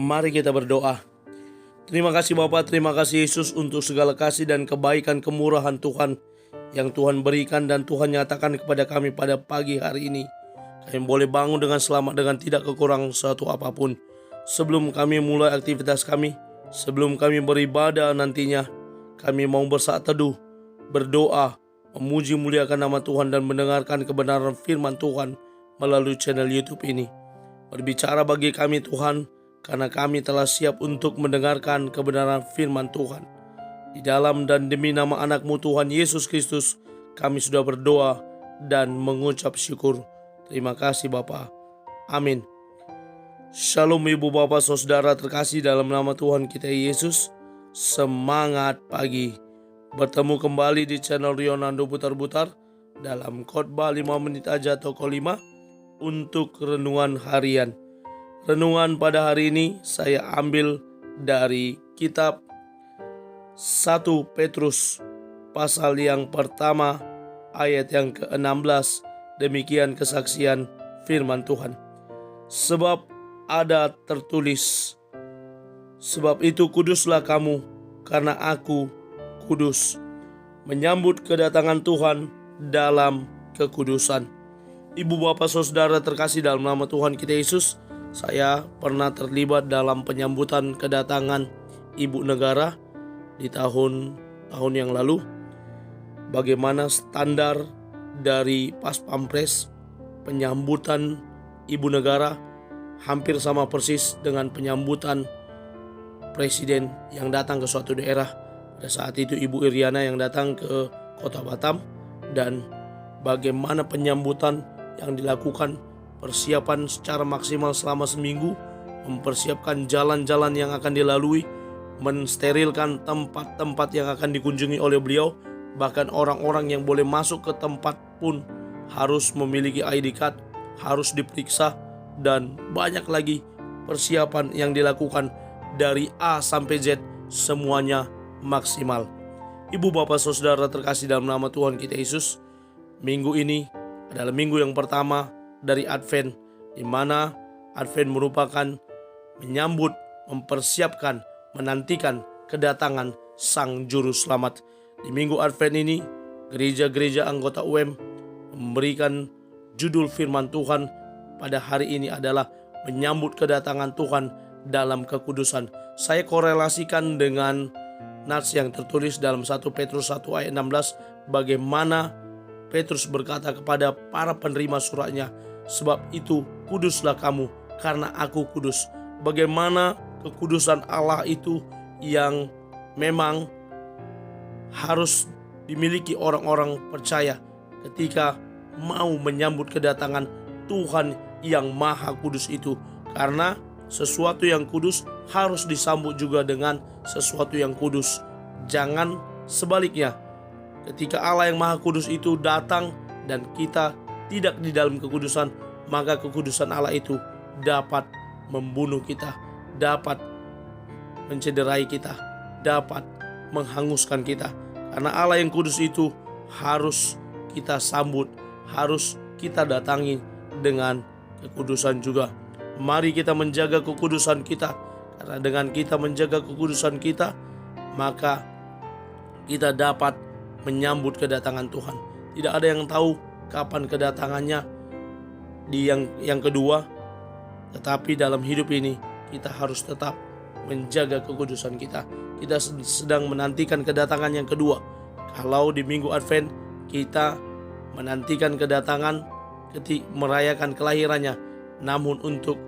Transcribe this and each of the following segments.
Mari kita berdoa. Terima kasih Bapa, terima kasih Yesus untuk segala kasih dan kebaikan kemurahan Tuhan yang Tuhan berikan dan Tuhan nyatakan kepada kami pada pagi hari ini. Kami boleh bangun dengan selamat dengan tidak kekurangan sesuatu apapun. Sebelum kami mulai aktivitas kami, sebelum kami beribadah nantinya, kami mau bersaat teduh, berdoa, memuji muliakan nama Tuhan dan mendengarkan kebenaran firman Tuhan melalui channel YouTube ini. Berbicara bagi kami Tuhan, karena kami telah siap untuk mendengarkan kebenaran firman Tuhan. Di dalam dan demi nama anak-Mu Tuhan Yesus Kristus, kami sudah berdoa dan mengucap syukur. Terima kasih Bapa. Amin. Shalom Ibu Bapak Saudara terkasih dalam nama Tuhan kita Yesus. Semangat pagi. Bertemu kembali di channel Rionando Butar-Butar dalam khotbah 5 menit aja toko 5 untuk renungan harian. Renungan pada hari ini saya ambil dari kitab 1 Petrus pasal yang pertama ayat yang ke-16. Demikian kesaksian firman Tuhan. Sebab ada tertulis, sebab itu kuduslah kamu karena aku kudus. Menyambut kedatangan Tuhan dalam kekudusan. Ibu bapak saudara terkasih dalam nama Tuhan kita Yesus, saya pernah terlibat dalam penyambutan kedatangan ibu negara di tahun yang lalu. Bagaimana standar dari Pas Pampres penyambutan ibu negara hampir sama persis dengan penyambutan presiden yang datang ke suatu daerah. Pada saat itu Ibu Iriana yang datang ke kota Batam, dan bagaimana penyambutan yang dilakukan, persiapan secara maksimal selama seminggu, mempersiapkan jalan-jalan yang akan dilalui, mensterilkan tempat-tempat yang akan dikunjungi oleh beliau. Bahkan orang-orang yang boleh masuk ke tempat pun harus memiliki ID card, harus diperiksa, dan banyak lagi persiapan yang dilakukan dari A sampai Z, semuanya maksimal. Ibu bapak saudara terkasih dalam nama Tuhan kita Yesus, minggu ini adalah minggu yang pertama dari Advent, di mana Advent merupakan menyambut, mempersiapkan, menantikan kedatangan Sang Juru Selamat. Di minggu Advent ini, gereja-gereja anggota UM memberikan judul firman Tuhan pada hari ini adalah menyambut kedatangan Tuhan dalam kekudusan. Saya korelasikan dengan nats yang tertulis dalam 1 Petrus 1 ayat 16, bagaimana Petrus berkata kepada para penerima suratnya, sebab itu kuduslah kamu karena aku kudus. Bagaimana kekudusan Allah itu yang memang harus dimiliki orang-orang percaya ketika mau menyambut kedatangan Tuhan yang maha kudus itu. Karena sesuatu yang kudus harus disambut juga dengan sesuatu yang kudus. Jangan sebaliknya. Ketika Allah yang maha kudus itu datang dan kita tidak di dalam kekudusan, maka kekudusan Allah itu dapat membunuh kita, dapat mencederai kita, dapat menghanguskan kita. Karena Allah yang kudus itu harus kita sambut, harus kita datangi dengan kekudusan juga. Mari kita menjaga kekudusan kita, karena dengan kita menjaga kekudusan kita, maka kita dapat menyambut kedatangan Tuhan. Tidak ada yang tahu kapan kedatangannya di yang kedua, tetapi dalam hidup ini kita harus tetap menjaga kekudusan kita. Kita sedang menantikan kedatangan yang kedua. Kalau di minggu Advent kita menantikan kedatangan merayakan kelahirannya, namun untuk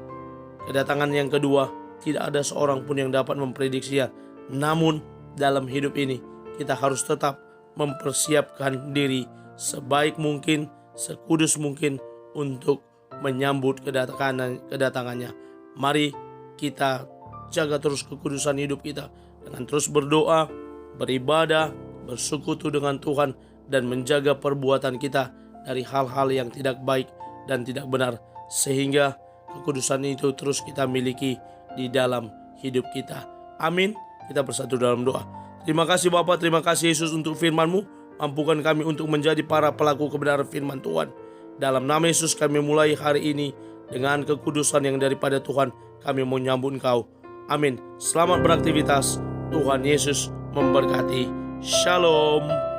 kedatangan yang kedua tidak ada seorang pun yang dapat memprediksinya. Namun dalam hidup ini kita harus tetap mempersiapkan diri sebaik mungkin, sekudus mungkin untuk menyambut kedatangannya. Mari kita jaga terus kekudusan hidup kita dengan terus berdoa, beribadah, bersekutu dengan Tuhan, dan menjaga perbuatan kita dari hal-hal yang tidak baik dan tidak benar, sehingga kekudusan itu terus kita miliki di dalam hidup kita. Amin. Kita bersatu dalam doa. Terima kasih Bapa, terima kasih Yesus untuk firman-Mu. Mampukan kami untuk menjadi para pelaku kebenaran firman Tuhan. Dalam nama Yesus kami mulai hari ini dengan kekudusan yang daripada Tuhan. Kami menyambut Engkau. Amin. Selamat beraktivitas. Tuhan Yesus memberkati. Shalom.